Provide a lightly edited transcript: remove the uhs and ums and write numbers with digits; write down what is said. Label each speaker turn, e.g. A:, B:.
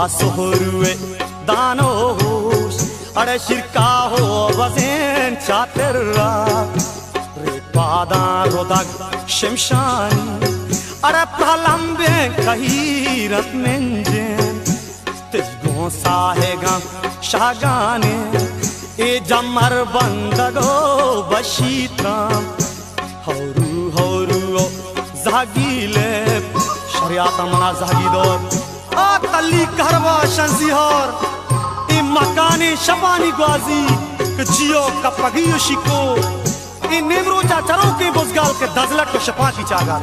A: sohruwe dano hoş Are shirka ho bazen chaterra Re padan rodag shemshani Are pralambe kahirat menjen Tejgon sahega shagane E jamar bandago bashitam Horu horu o zagile Shariata mana zagidor A tali karwa shanzihar E makane shabani gwazi Ke jiyo ka pagiyo shiko E nemro cha charo ke bozgal ke dazlak ke shapa ki chagal